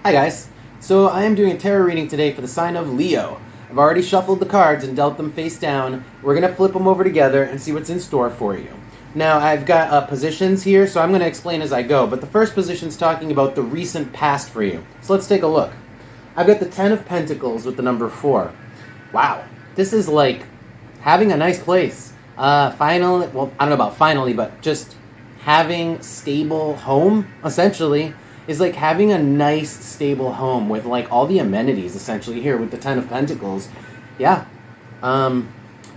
Hi guys, so I am doing a tarot reading today for the sign of Leo. I've already shuffled the cards and dealt them face down. We're going to flip them over together and see what's in store for you. Now I've got positions here, so I'm going to explain as I go, but the first position is talking about the recent past for you. So let's take a look. I've got the 10 of Pentacles with the number 4. Wow, this is like having a nice place. Finally, well, I don't know about finally, but just having stable home, essentially, is like having a nice, stable home with like all the amenities, essentially, here with the 10 of Pentacles. Yeah.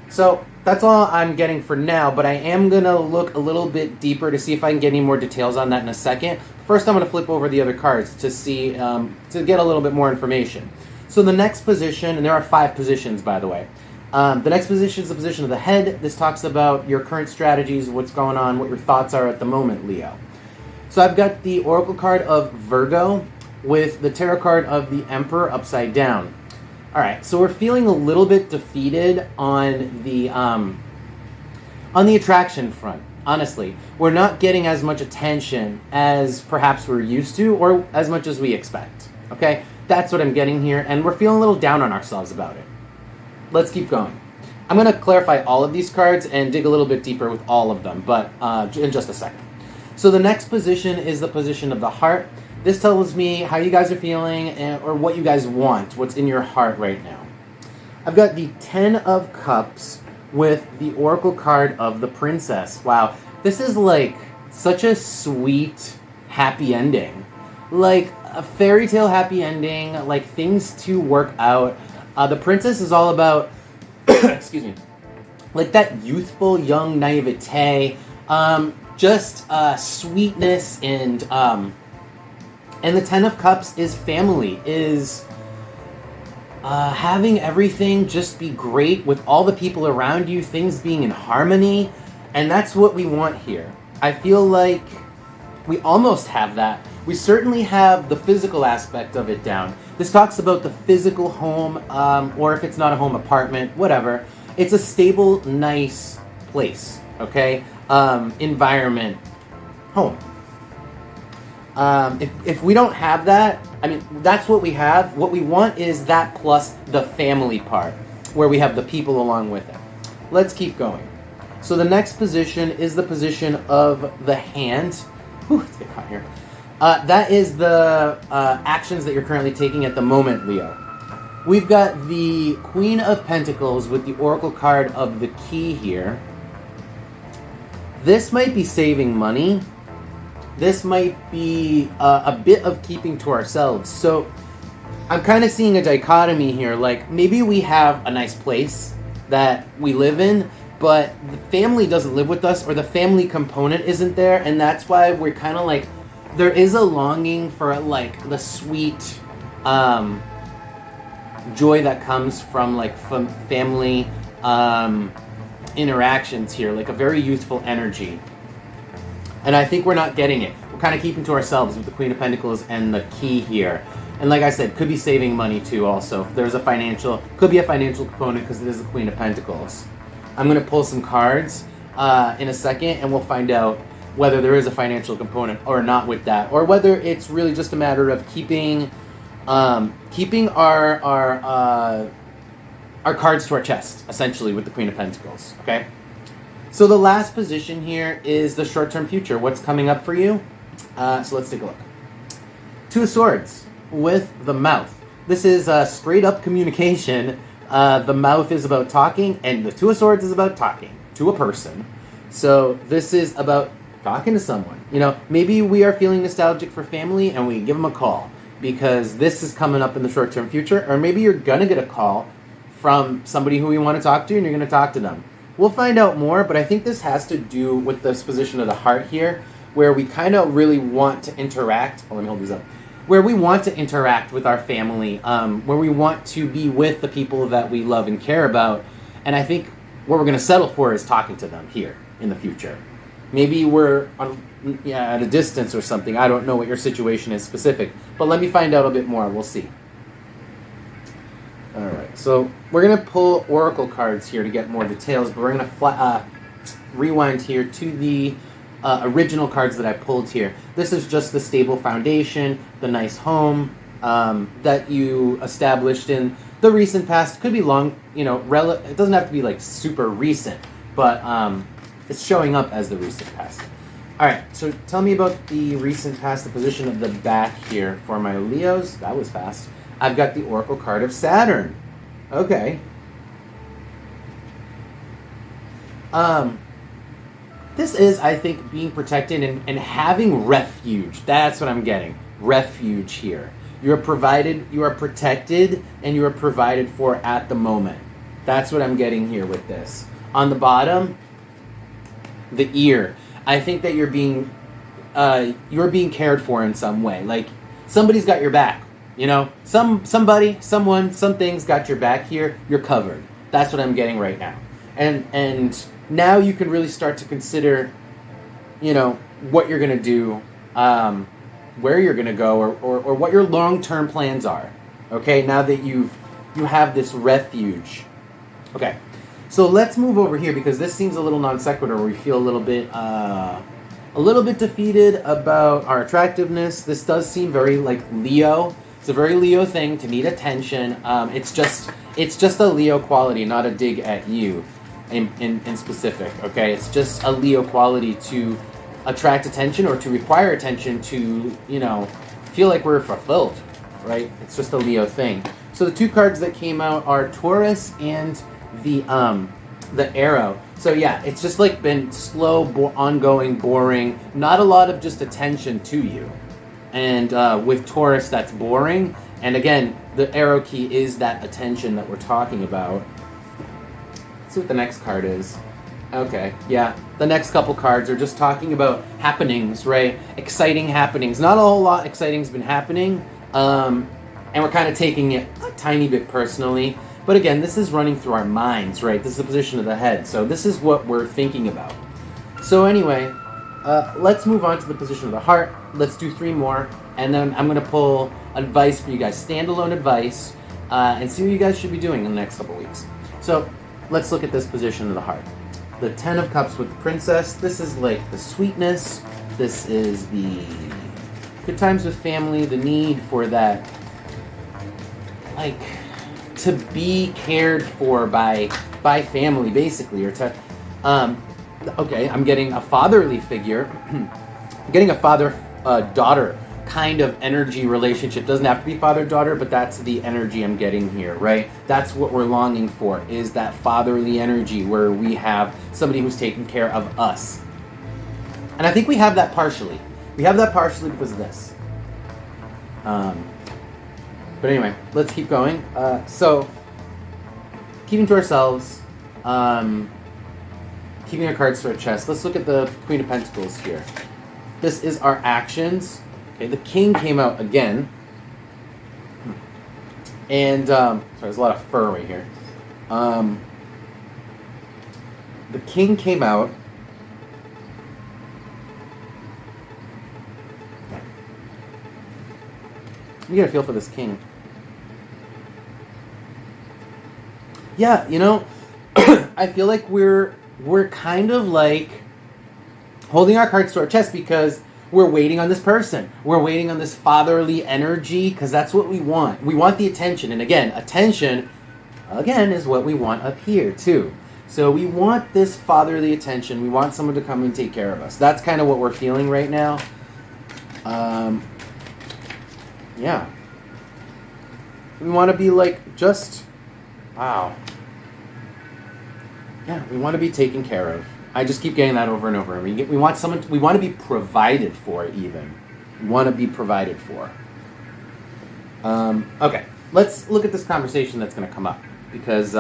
So that's all I'm getting for now, but I am going to look a little bit deeper to see if I can get any more details on that in a second. First, I'm going to flip over the other cards to see, to get a little bit more information. So the next position, and there are 5 positions, by the way. The next position is the position of the head. This talks about your current strategies, what's going on, what your thoughts are at the moment, Leo. So I've got the Oracle card of Virgo with the Tarot card of the Emperor upside down. All right, so we're feeling a little bit defeated on the attraction front. Honestly, we're not getting as much attention as perhaps we're used to, or as much as we expect. Okay, that's what I'm getting here, and we're feeling a little down on ourselves about it. Let's keep going. I'm going to clarify all of these cards and dig a little bit deeper with all of them, but in just a second. So the next position is the position of the heart. This tells me how you guys are feeling or what you guys want, what's in your heart right now. I've got the 10 of Cups with the Oracle card of the Princess. Wow, this is like such a sweet, happy ending. Like a fairy tale happy ending, like things to work out. The Princess is all about, excuse me, like that youthful, young naivete, just sweetness, and the 10 of Cups is family, is having everything just be great with all the people around you, things being in harmony, and that's what we want here. I feel like we almost have that. We certainly have the physical aspect of it down. This talks about the physical home, or if it's not a home, apartment, whatever. It's a stable, nice place, okay? Environment, home. If we don't have that, I mean, that's what we have. What we want is that plus the family part, where we have the people along with it. Let's keep going. So the next position is the position of the hand. Whew, let's get caught here. That is the actions that you're currently taking at the moment, Leo. We've got the Queen of Pentacles with the Oracle card of the Key here. This might be saving money. This might be a bit of keeping to ourselves. So I'm kind of seeing a dichotomy here. Like maybe we have a nice place that we live in, but the family doesn't live with us, or the family component isn't there. And that's why we're kind of like, there is a longing for like the sweet joy that comes from like family interactions here, like a very youthful energy. And I think we're not getting it. We're kind of keeping to ourselves with the Queen of Pentacles and the Key here. And like I said, could be saving money too also. If there's a financial, could be a financial component because it is the Queen of Pentacles. I'm going to pull some cards in a second, and we'll find out whether there is a financial component or not with that, or whether it's really just a matter of keeping our cards to our chest, essentially, with the Queen of Pentacles, okay? So the last position here is the short-term future. What's coming up for you? So let's take a look. 2 of Swords with the mouth. This is straight-up communication. The mouth is about talking, and the 2 of Swords is about talking to a person. So this is about talking to someone. You know, maybe we are feeling nostalgic for family, and we give them a call, because this is coming up in the short-term future. Or maybe you're going to get a call from somebody who you want to talk to, and you're going to talk to them. We'll find out more, but I think this has to do with this position of the heart here, where we kind of really want to interact. Oh, let me hold these up. Where we want to interact with our family, where we want to be with the people that we love and care about. And I think what we're going to settle for is talking to them here in the future. Maybe we're at a distance or something. I don't know what your situation is specific, but let me find out a bit more. We'll see. All right, so we're going to pull Oracle cards here to get more details, but we're going to rewind here to the original cards that I pulled here. This is just the stable foundation, the nice home, that you established in the recent past. Could be long, you know, it doesn't have to be like super recent, but it's showing up as the recent past. All right, so tell me about the recent past, the position of the back here for my Leos. That was fast. I've got the Oracle card of Saturn. Okay. This is, I think, being protected and having refuge. That's what I'm getting. Refuge here. You are protected, and you are provided for at the moment. That's what I'm getting here with this. On the bottom, the ear. I think that you're being cared for in some way. Like somebody's got your back. You know, somebody, someone, some things got your back here. You're covered. That's what I'm getting right now. And now you can really start to consider, you know, what you're gonna do, where you're gonna go, or what your long-term plans are. Okay, now that you have this refuge. Okay. So let's move over here because this seems a little non sequitur where we feel a little bit defeated about our attractiveness. This does seem very like Leo. It's a very Leo thing to need attention. It's just a Leo quality, not a dig at you in specific. Okay, it's just a Leo quality to attract attention or to require attention to, you know, feel like we're fulfilled, right? It's just a Leo thing. So the two cards that came out are Taurus and the arrow. So yeah, it's just like been slow, ongoing, boring, not a lot of just attention to you. And with Taurus, that's boring. And again, the arrow key is that attention that we're talking about. Let's see what the next card is. Okay, yeah, the next couple cards are just talking about happenings, right? Exciting happenings. Not a whole lot exciting's been happening, and we're kind of taking it a tiny bit personally. But again, this is running through our minds, right? This is the position of the head. So this is what we're thinking about. So anyway, let's move on to the position of the heart. Let's do 3 more. And then I'm going to pull advice for you guys, standalone advice, and see what you guys should be doing in the next couple weeks. So let's look at this position of the heart. The 10 of Cups with the Princess. This is like the sweetness. This is the good times with family, the need for that, like, to be cared for by family, basically, or to, okay, I'm getting a fatherly figure. I'm getting a father-daughter kind of energy relationship. Doesn't have to be father-daughter, but that's the energy I'm getting here, right? That's what we're longing for, is that fatherly energy where we have somebody who's taking care of us. And I think we have that partially. We have that partially because of this. But anyway, let's keep going. So, keeping to ourselves, keeping our cards to our chest. Let's look at the Queen of Pentacles here. This is our actions. Okay, the King came out again. And, sorry, there's a lot of fur right here. The King came out. You get a feel for this King. Yeah, you know, I feel like we're kind of like holding our cards to our chest because we're waiting on this person. We're waiting on this fatherly energy because that's what we want. We want the attention. And again, attention, again, is what we want up here too. So we want this fatherly attention. We want someone to come and take care of us. That's kind of what we're feeling right now. Yeah. We want to be like just, wow. Yeah, we want to be taken care of. I just keep getting that over and over. We want someone. We want to be provided for. Even we want to be provided for. Okay, let's look at this conversation that's going to come up because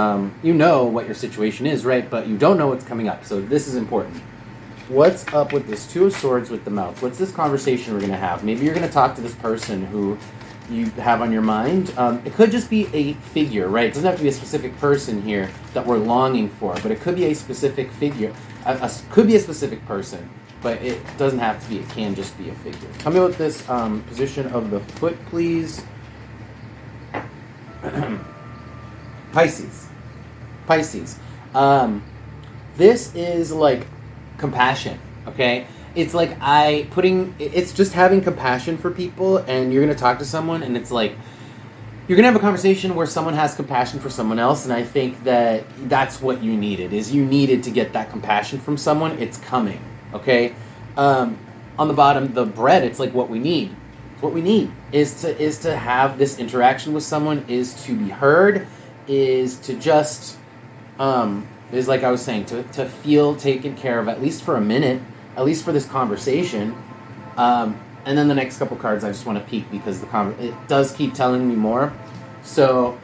you know what your situation is, right? But you don't know what's coming up. So this is important. What's up with this Two of Swords with the mouth? What's this conversation we're going to have? Maybe you're going to talk to this person who you have on your mind. It could just be a figure, right? It doesn't have to be a specific person here that we're longing for, but it could be a specific figure. Could be a specific person, but it doesn't have to be. It can just be a figure. Tell me about this position of the foot, please. Pisces. This is like compassion, okay? it's like it's just having compassion for people, and you're going to talk to someone, and it's like, you're going to have a conversation where someone has compassion for someone else, and I think that that's what you needed, is you needed to get that compassion from someone. It's coming, okay? On the bottom, the bread, it's like what we need. What we need is to have this interaction with someone, is to be heard, is to just, is like I was saying, to feel taken care of, at least for a minute, at least for this conversation. And then the next couple cards I just want to peek, because it does keep telling me more. So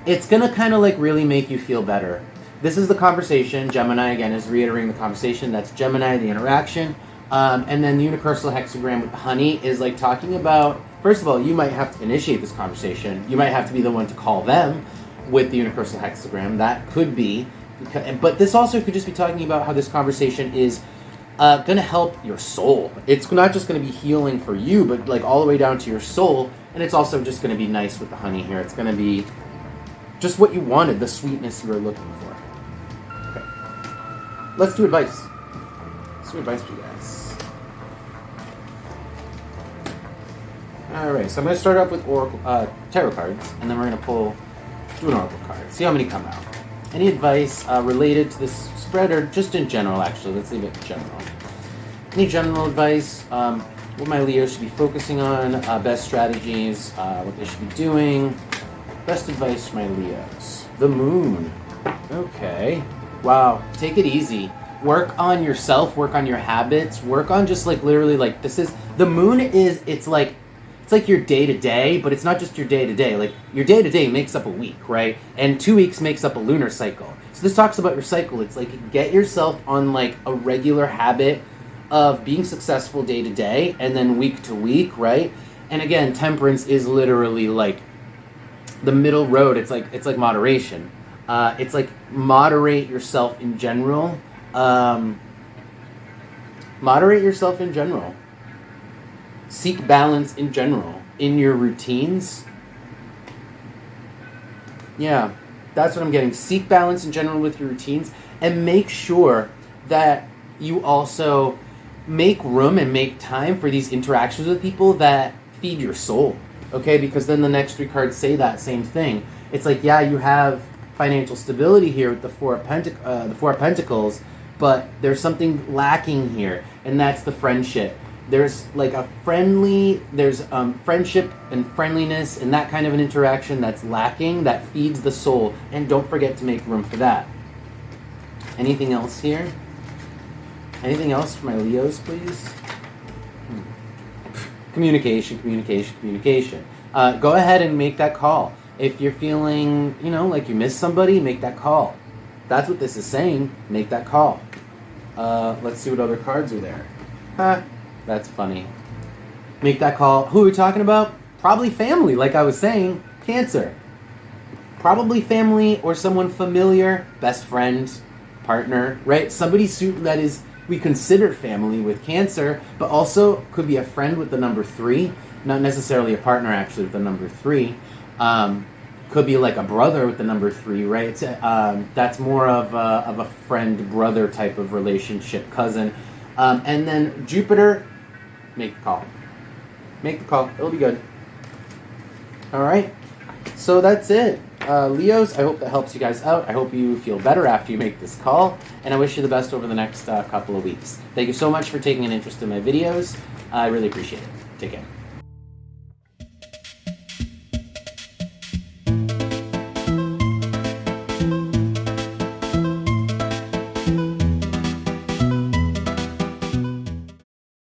it's going to kind of like really make you feel better. This is the conversation. Gemini, again, is reiterating the conversation. That's Gemini, the interaction. And then the universal hexagram with the honey is like talking about, first of all, you might have to initiate this conversation. You might have to be the one to call them with the universal hexagram. That could be, but this also could just be talking about how this conversation is going to help your soul. It's not just going to be healing for you, but like all the way down to your soul. And it's also just going to be nice with the honey here. It's going to be just what you wanted, the sweetness you were looking for. Okay. Let's do advice. Let's do advice for you guys. Alright, so I'm going to start off with tarot cards, and then we're going to do an oracle card. See how many come out. Any advice related to this spread, or just in general, actually? Let's leave it general. Any general advice? What my Leos should be focusing on, best strategies, what they should be doing. Best advice for my Leos. The moon. Okay. Wow. Take it easy. Work on yourself, work on your habits, work on just like literally like the moon is, it's like your day-to-day, but it's not just your day-to-day. Like, your day-to-day makes up a week, right? And 2 weeks makes up a lunar cycle. So this talks about your cycle. It's like, get yourself on, like, a regular habit of being successful day-to-day, and then week-to-week, right? And again, temperance is literally, like, the middle road. It's like moderation. It's like, moderate yourself in general. Moderate yourself in general. Seek balance in general in your routines. Yeah, that's what I'm getting. Seek balance in general with your routines, and make sure that you also make room and make time for these interactions with people that feed your soul. Okay, because then the next 3 cards say that same thing. It's like, yeah, you have financial stability here with the Four of Pentacles, but there's something lacking here, and that's the friendship. There's like there's friendship and friendliness and that kind of an interaction that's lacking, that feeds the soul. And don't forget to make room for that. Anything else here? Anything else for my Leos, please? Communication. Go ahead and make that call. If you're feeling, like you miss somebody, make that call. That's what this is saying. Make that call. Let's see what other cards are there. That's funny. Make that call. Who are we talking about? Probably family, like I was saying. Cancer. Probably family or someone familiar, best friend, partner, right? Somebody that is, we consider family with Cancer, but also could be a friend with the number 3. Not necessarily a partner, actually, with the number 3. Could be like a brother with the number 3, right? It's that's more of a friend-brother type of relationship, cousin. And then Jupiter, make the call. Make the call. It'll be good. All right. So that's it. Leos, I hope that helps you guys out. I hope you feel better after you make this call. And I wish you the best over the next couple of weeks. Thank you so much for taking an interest in my videos. I really appreciate it. Take care.